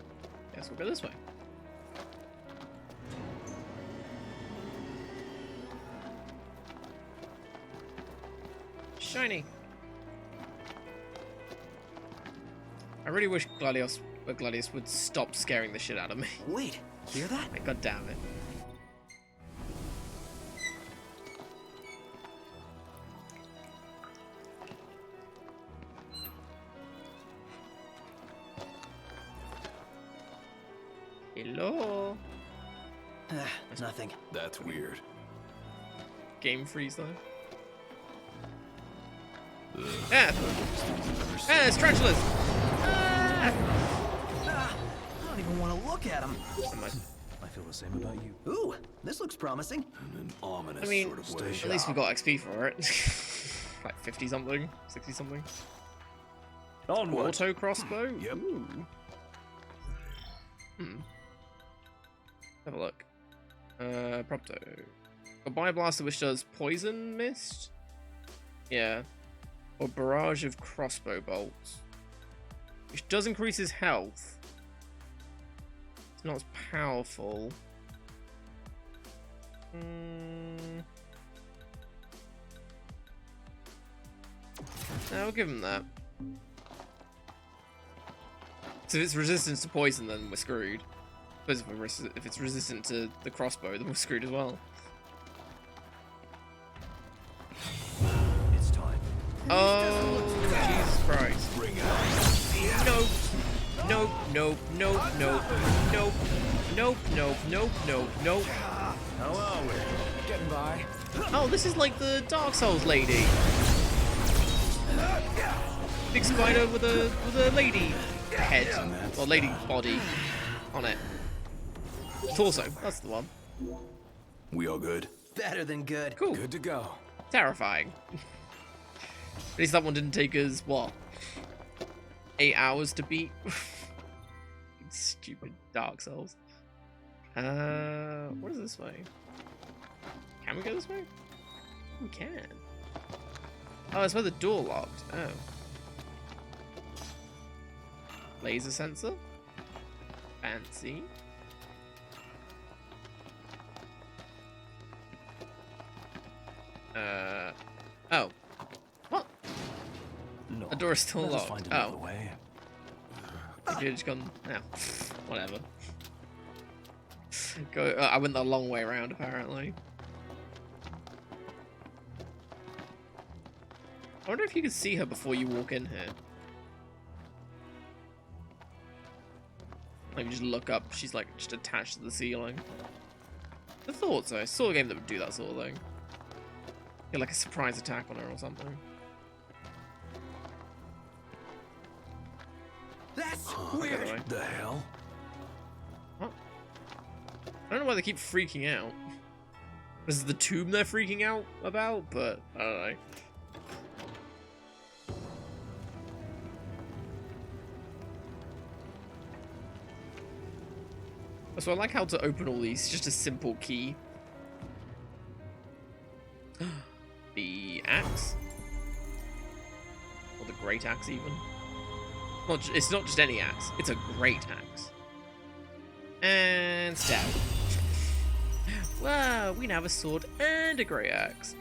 Guess we'll go this way. Shiny. I really wish Gladius would stop scaring the shit out of me. Wait, hear that? Like, God damn it. Hello. Nothing. That's weird. Game Freeze though. Yeah. Yeah, it's tarantulas. I don't even want to look at him. I feel the same about you. Ooh, this looks promising. In an ominous I mean, sort of way. at least we got XP for it. Like 50 something, 60 something. Onward. Auto crossbow. Yep. Ooh. Have a look. Propto. A Bioblaster which does poison mist. Yeah. Or barrage of crossbow bolts, which does increase his health. It's not as powerful. I'll give him that. So if it's resistant to poison, then we're screwed. But if it's resistant to the crossbow, then we're screwed as well. It's time. Oh, Jesus Christ. Bring it on. Nope. Nope, nope, nope, nope, nope, nope, nope, nope, nope, nope. How are we? Getting by. Oh, this is like the Dark Souls lady. Big spider with a lady head, or lady body on it. Torso, that's the one. We all good? Better than good. Cool. Good to go. Terrifying. At least that one didn't take us, what, 8 hours to beat? Stupid Dark Souls. What is this way? Can we go this way? We can. Oh, it's where the door locked. Oh. Laser sensor? Fancy. Oh. What? No. The door is still Let us locked. find another Oh. way. You've just gone. No. Whatever. Go. I went the long way around, apparently. I wonder if you can see her before you walk in here. Like, you just look up, she's like just attached to the ceiling. I thought so. I saw a game that would do that sort of thing. Get like a surprise attack on her or something. That's Weird. weird. The hell? What? I don't know why they keep freaking out. This is the tomb they're freaking out about, but I don't know. So I like how to open all these, just a simple key. The axe? Or the great axe even? It's not just any axe, it's a great axe. And stab. Wow, we now have a sword and a great axe.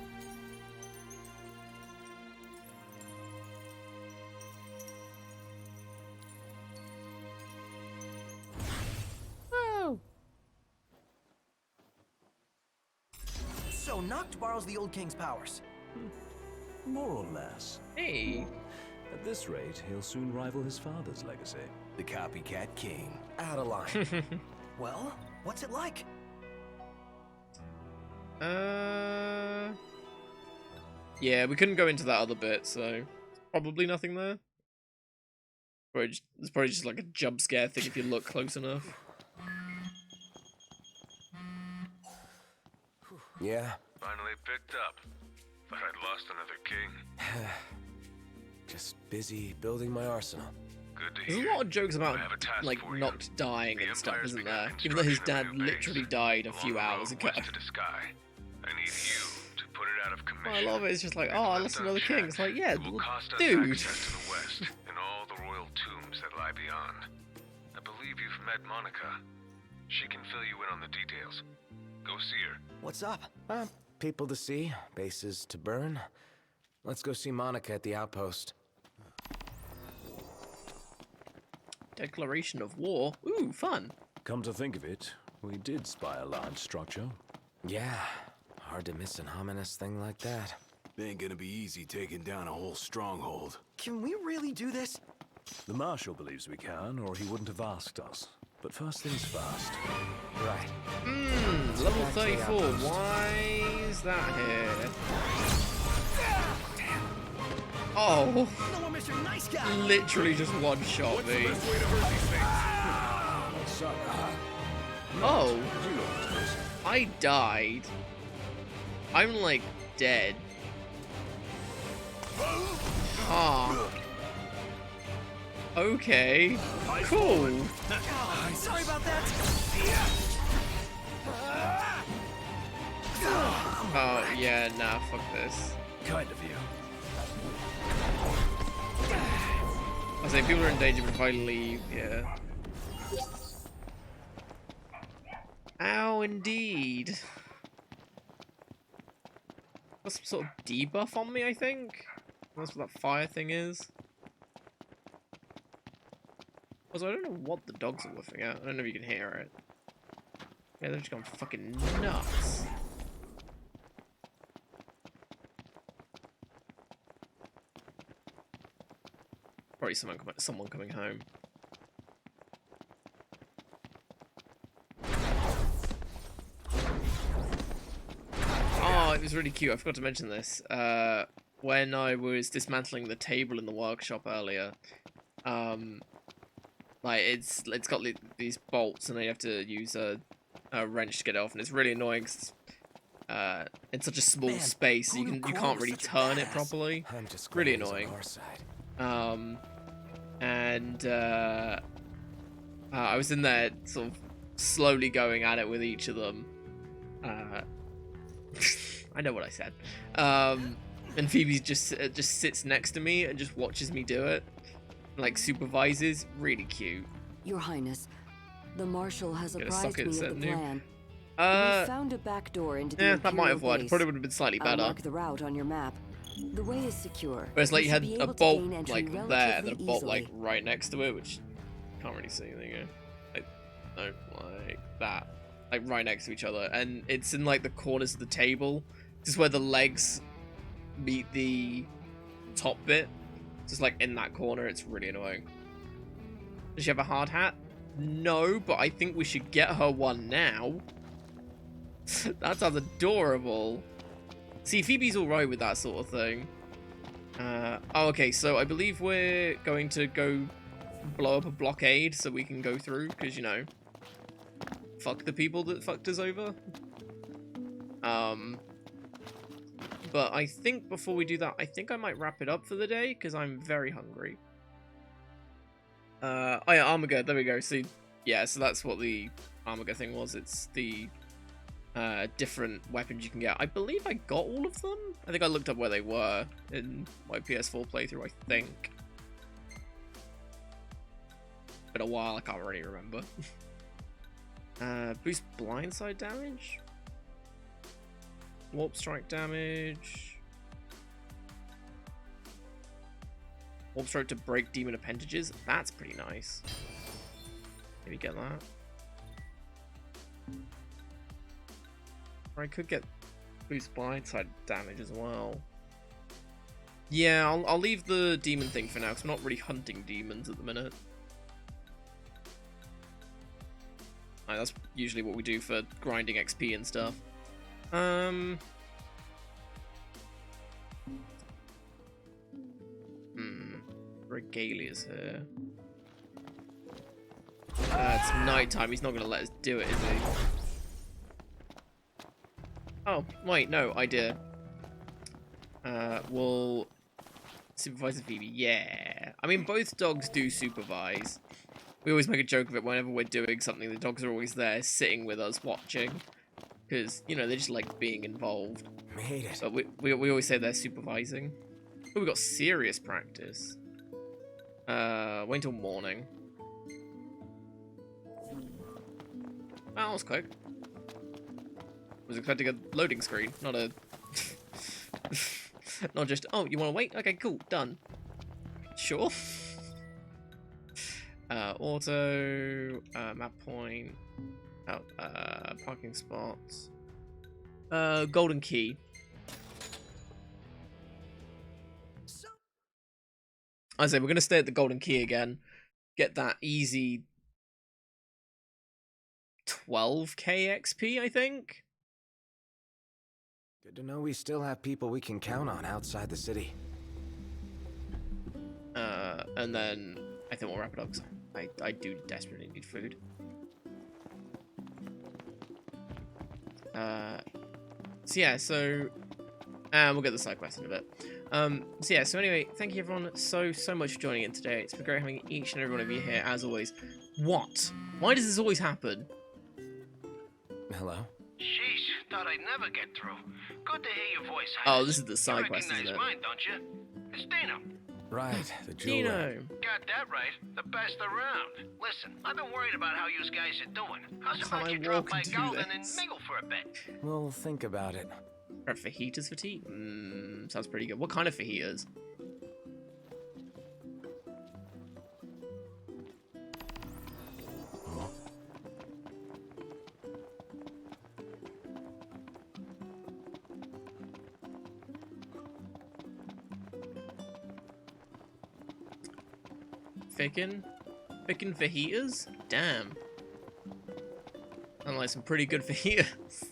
So Noct borrows the old king's powers. More or less. Hey. At this rate, he'll soon rival his father's legacy. The copycat king. Out of line. Well, what's it like? Yeah, we couldn't go into that other bit, so probably nothing there. There's probably just like a jump scare thing if you look close enough. Yeah. Finally picked up. Thought I'd lost another king. Just busy building my arsenal. Good to There's hear. a lot of jokes about I have a task like for you. Noct dying The and stuff, Empire's isn't begun there? Even though his dad construction of a new base literally died a along few the hours road ago. west to the sky. I need you to put it out of commission. I love it. It's just like, And oh, I left lost another king. It's like, yeah, it will cost us dude. access to the west and all the royal tombs that lie beyond. I believe you've met Monica. She can fill you in on the details. Go see her. What's up? People to see, bases to burn. Let's go see Monica at the outpost. Declaration of war. Ooh, fun. Come to think of it, we did spy a large structure. Yeah, hard to miss an ominous thing like that. Ain't gonna be easy taking down a whole stronghold. Can we really do this? The Marshal believes we can, or he wouldn't have asked us. But first things first. Right. Level 34. Wise is that here? Oh! No, Mr. Nice Guy. Literally just one shot me. Oh! I died. I'm like dead. Ah. Okay. Cool. Sorry about that. Oh, yeah, nah, fuck this. Kind of you. I say people are in danger, but if I leave, yeah. Ow, indeed. Got some sort of debuff on me, I think. That's what that fire thing is. Also, I don't know what the dogs are woofing at. I don't know if you can hear it. Yeah, they're just going fucking nuts. Probably someone coming home. Oh, it was really cute. I forgot to mention this. When I was dismantling the table in the workshop earlier, like it's got these bolts, and then you have to use a wrench to get it off, and it's really annoying. 'Cause it's such a small space, you can't really turn it properly. Really annoying. I was in there sort of slowly going at it with each of them. I know what I said. And Phoebe just sits next to me and just watches me do it, like supervises. Really cute. Your Highness, the Marshal has Get a apprised socket me set of the new. plan. We found a back door into the Yeah, that might have Imperial worked. base. Probably would have been slightly I'll better. mark the route on your map. The way is secure. Whereas like you had should be a able to bolt gain entry like there, and relatively then a bolt like easily. right next to it, which can't really see anything. No, like that, like right next to each other, and it's in like the corners of the table. This is where the legs meet the top bit. Just like in that corner. It's really annoying. Does she have a hard hat? No, but I think we should get her one now. That sounds adorable. See, Phoebe's alright with that sort of thing. Oh, okay, so I believe we're going to go blow up a blockade so we can go through, because, you know, fuck the people that fucked us over. But I think before we do that, I think I might wrap it up for the day, because I'm very hungry. Oh yeah, Armager, there we go. See, yeah, so that's what the Armager thing was. It's the different weapons you can get. I believe I got all of them. I think I looked up where they were in my PS4 playthrough, I think. Been a while, I can't really remember. Boost blindside damage? Warp strike damage. Warp strike to break demon appendages. That's pretty nice. Maybe get that. Or I could get boost blindside damage as well. Yeah, I'll leave the demon thing for now, because I'm not really hunting demons at the minute. That's usually what we do for grinding XP and stuff. Regalia's here. It's nighttime. He's not going to let us do it, is he? Oh, wait, no, idea. We'll supervise Phoebe. Yeah. I mean, both dogs do supervise. We always make a joke of it whenever we're doing something. The dogs are always there, sitting with us, watching. Because, you know, they just like being involved. Made it. So we always say they're supervising. Oh, we got serious practice. Wait until morning. Oh, that was quick. Was expecting a loading screen, not a... not just, oh, you want to wait? Okay, cool, done. Sure. Auto, map point, parking spots, golden key. I say we're going to stay at the golden key again, get that easy 12k XP, I think. Good to know we still have people we can count on outside the city. And then I think we'll wrap it up because I do desperately need food. And we'll get the side quest in a bit. So anyway, thank you everyone so much for joining in today. It's been great having each and every one of you here, as always. What? Why does this always happen? Hello? Sheesh, thought I'd never get through. Good to hear your voice, Oh, this is the side quest, isn't recognize it? mine, don't you? It's Dino. Right, the jeweler. Dino. Got that right. The best around. Listen, I've been worried about how you guys are doing. How's about you drop by Golden and mingle for a bit? We'll think about it. Are fajitas for tea? Sounds pretty good. What kind of fajitas? Thicken fajitas? Damn. Sound like some pretty good fajitas.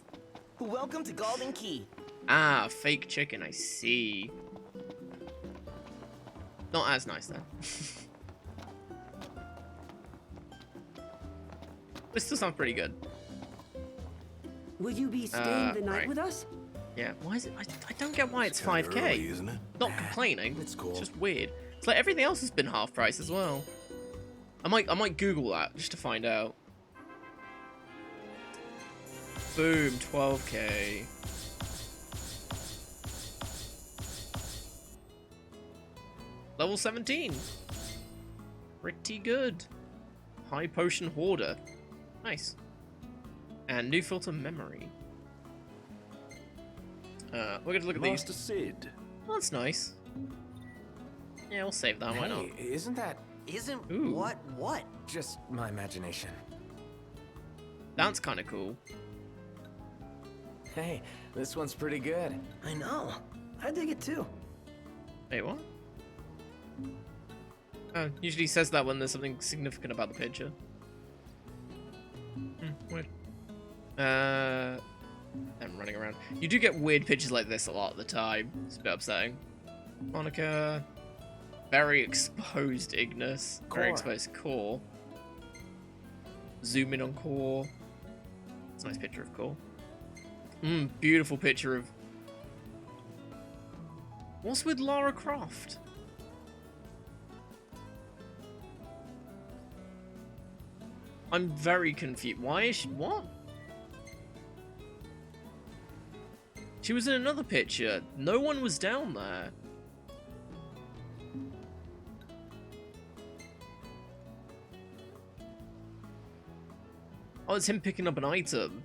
Welcome to Golden Key. Ah, fake chicken, I see. Not as nice then. This still sounds pretty good. Will you be staying the night right. with us? Yeah, why is it? I don't get why it's 5K. Early, isn't it? Not complaining. It's cool. It's just weird. It's like everything else has been half price as well. I might Google that just to find out. Boom, 12K. Level 17. Pretty good. High potion hoarder. Nice. And new filter memory. We're gonna look at these. Master Sid. Oh, that's nice. Yeah, we'll save that. Why not? Hey, isn't that... Isn't Ooh. what? Just my imagination. That's kind of cool. Hey, this one's pretty good. I know. I dig it too. Wait, what? Oh, usually says that when there's something significant about the picture. Weird. I'm running around. You do get weird pictures like this a lot of the time. It's a bit upsetting. Monica. Very exposed Ignis. Very exposed Core. Zoom in on Core. It's a nice picture of Core. Beautiful picture of... What's with Lara Croft? I'm very confused. Why is she... What? She was in another picture. No one was down there. Oh, it's him picking up an item.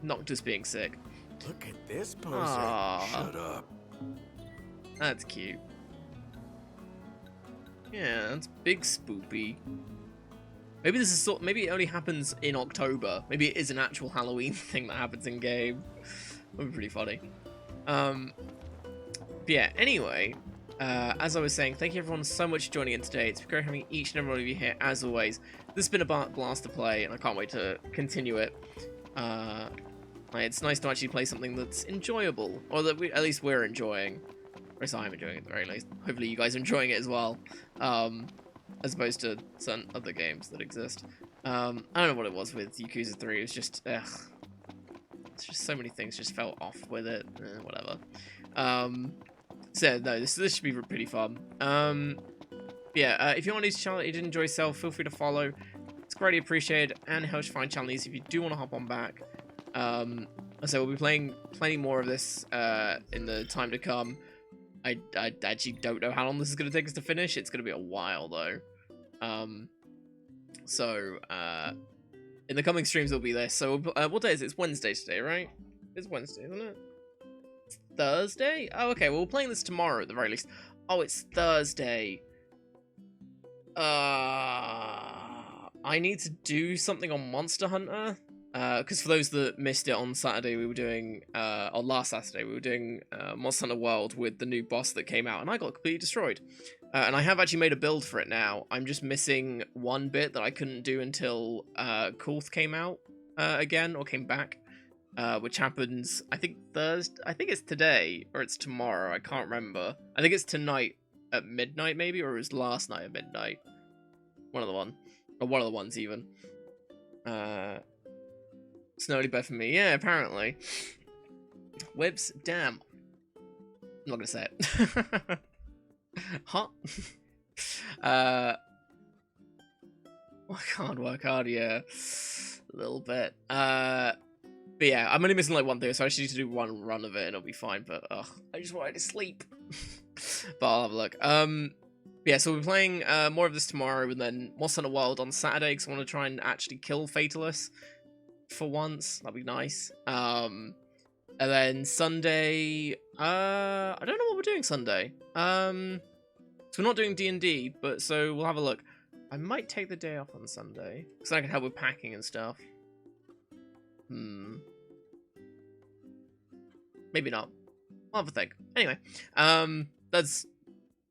Noctis being sick. Look at this poser. Aww. Shut up. That's cute. Yeah, that's big spoopy. Maybe this is maybe it only happens in October. Maybe it is an actual Halloween thing that happens in game. That would be pretty funny. But yeah, anyway, as I was saying, thank you everyone so much for joining in today. It's been great having each and every one of you here, as always. This has been a blast to play, and I can't wait to continue it. It's nice to actually play something that's enjoyable, or that at least we're enjoying. Or at least I'm enjoying it at the very least. Hopefully you guys are enjoying it as well, as opposed to certain other games that exist. I don't know what it was with Yakuza 3. It was just, it's just so many things just felt off with it. Whatever. So no, this should be pretty fun. If you want to channel that you did enjoy yourself, feel free to follow. It's greatly appreciated, and helps find channels if you do want to hop on back. So we'll be playing plenty more of this in the time to come. I actually don't know how long this is going to take us to finish. It's going to be a while though. In the coming streams there'll be this. So what day is it? It's Wednesday today, right? It's Wednesday, isn't it? It's Thursday? Oh, okay. Well, we're playing this tomorrow at the very least. Oh, it's Thursday. I need to do something on Monster Hunter. Because for those that missed it on Saturday, we were doing, or last Saturday, we were doing Monster Hunter World with the new boss that came out, and I got completely destroyed. And I have actually made a build for it now. I'm just missing one bit that I couldn't do until Kulth came out again, or came back. which happens, I think Thursday. I think it's today or it's tomorrow. I can't remember. I think it's tonight at midnight, maybe, or it was last night at midnight. One of the ones even. It's an early bed for me. Yeah, apparently. Whips, damn. I'm not gonna say it. Huh? I can't work hard, yeah. A little bit. But yeah, I'm only missing like one thing, so I just need to do one run of it and it'll be fine, but ugh, I just wanted to sleep. But I'll have a look. Yeah, so we're playing more of this tomorrow and then more Center World on Saturday, because I want to try and actually kill Fatalis for once. That'd be nice. And then Sunday, I don't know what we're doing Sunday. So we're not doing D&D, but so we'll have a look. I might take the day off on Sunday, because I can help with packing and stuff. Maybe not. I'll have a think. Anyway, that's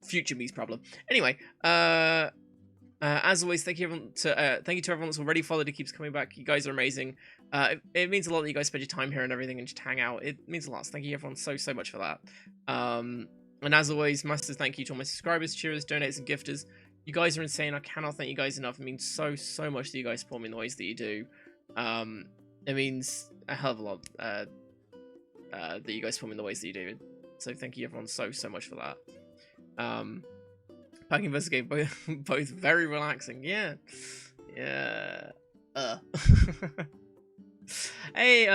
future me's problem. Anyway, as always, thank you to everyone that's already followed and keeps coming back. You guys are amazing. It means a lot that you guys spend your time here and everything and just hang out. It means a lot. So thank you everyone so much for that. And as always, massive thank you to all my subscribers, cheerers, donators, and gifters. You guys are insane. I cannot thank you guys enough. It means so much that you guys support me in the ways that you do. It means a hell of a lot that you guys support me in the ways that you do. So thank you everyone so much for that. Packing versus game, both very relaxing. Yeah. Hey,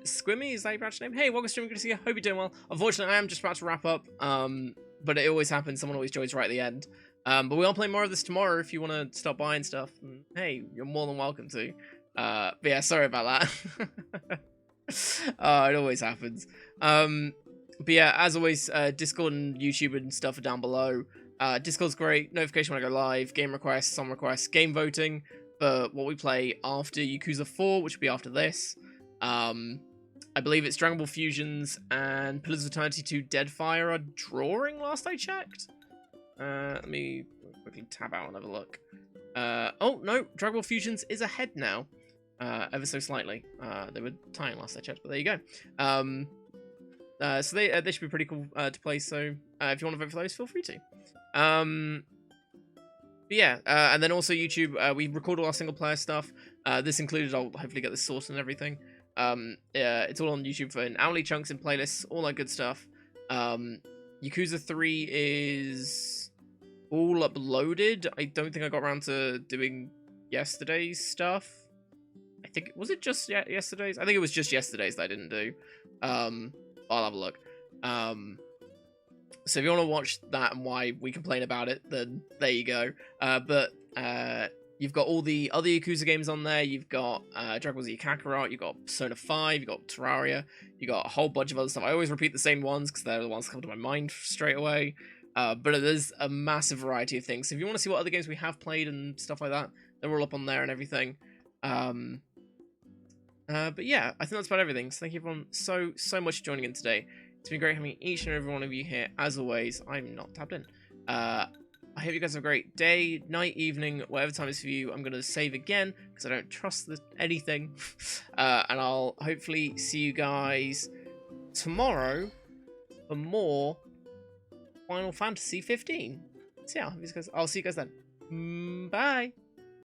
Squimmy, is that your name? Hey, welcome to stream. Good to see you. Hope you're doing well. Unfortunately, I am just about to wrap up. But it always happens. Someone always joins right at the end. But we are playing more of this tomorrow if you want to stop by and stuff. And, hey, you're more than welcome to. But yeah, sorry about that. It always happens. But yeah, as always, Discord and YouTube and stuff are down below. Discord's great. Notification when I go live. Game requests, song requests, game voting for what we play after Yakuza 4, which will be after this. I believe it's Dragon Ball Fusions and Pillars of Eternity 2 Deadfire are drawing last I checked. Let me quickly tab out and have a look. Oh, no, Dragon Ball Fusions is ahead now. Ever so slightly. They were tying last I checked, but there you go. So they should be pretty cool to play, so if you want to vote for those, feel free to. But yeah, and then also YouTube, we record all our single player stuff. This included, I'll hopefully get this sorted and everything. Yeah, it's all on YouTube for in hourly chunks and playlists, all that good stuff. Yakuza 3 is all uploaded. I don't think I got around to doing yesterday's stuff. I think, was it just yesterday's? I think it was just yesterday's that I didn't do. I'll have a look. So if you want to watch that and why we complain about it, then there you go. But you've got all the other Yakuza games on there. You've got Dragon Ball Z Kakarot, you've got Persona 5, you've got Terraria, you've got a whole bunch of other stuff. I always repeat the same ones because they're the ones that come to my mind straight away. But there's a massive variety of things. So if you want to see what other games we have played and stuff like that, they're all up on there and everything. But yeah, I think that's about everything. So thank you everyone so much for joining in today. It's been great having each and every one of you here. As always, I'm not tapped in. I hope you guys have a great day, night, evening, whatever time it is for you. I'm going to save again because I don't trust anything. And I'll hopefully see you guys tomorrow for more Final Fantasy 15. So yeah, I'll see you guys then. Bye.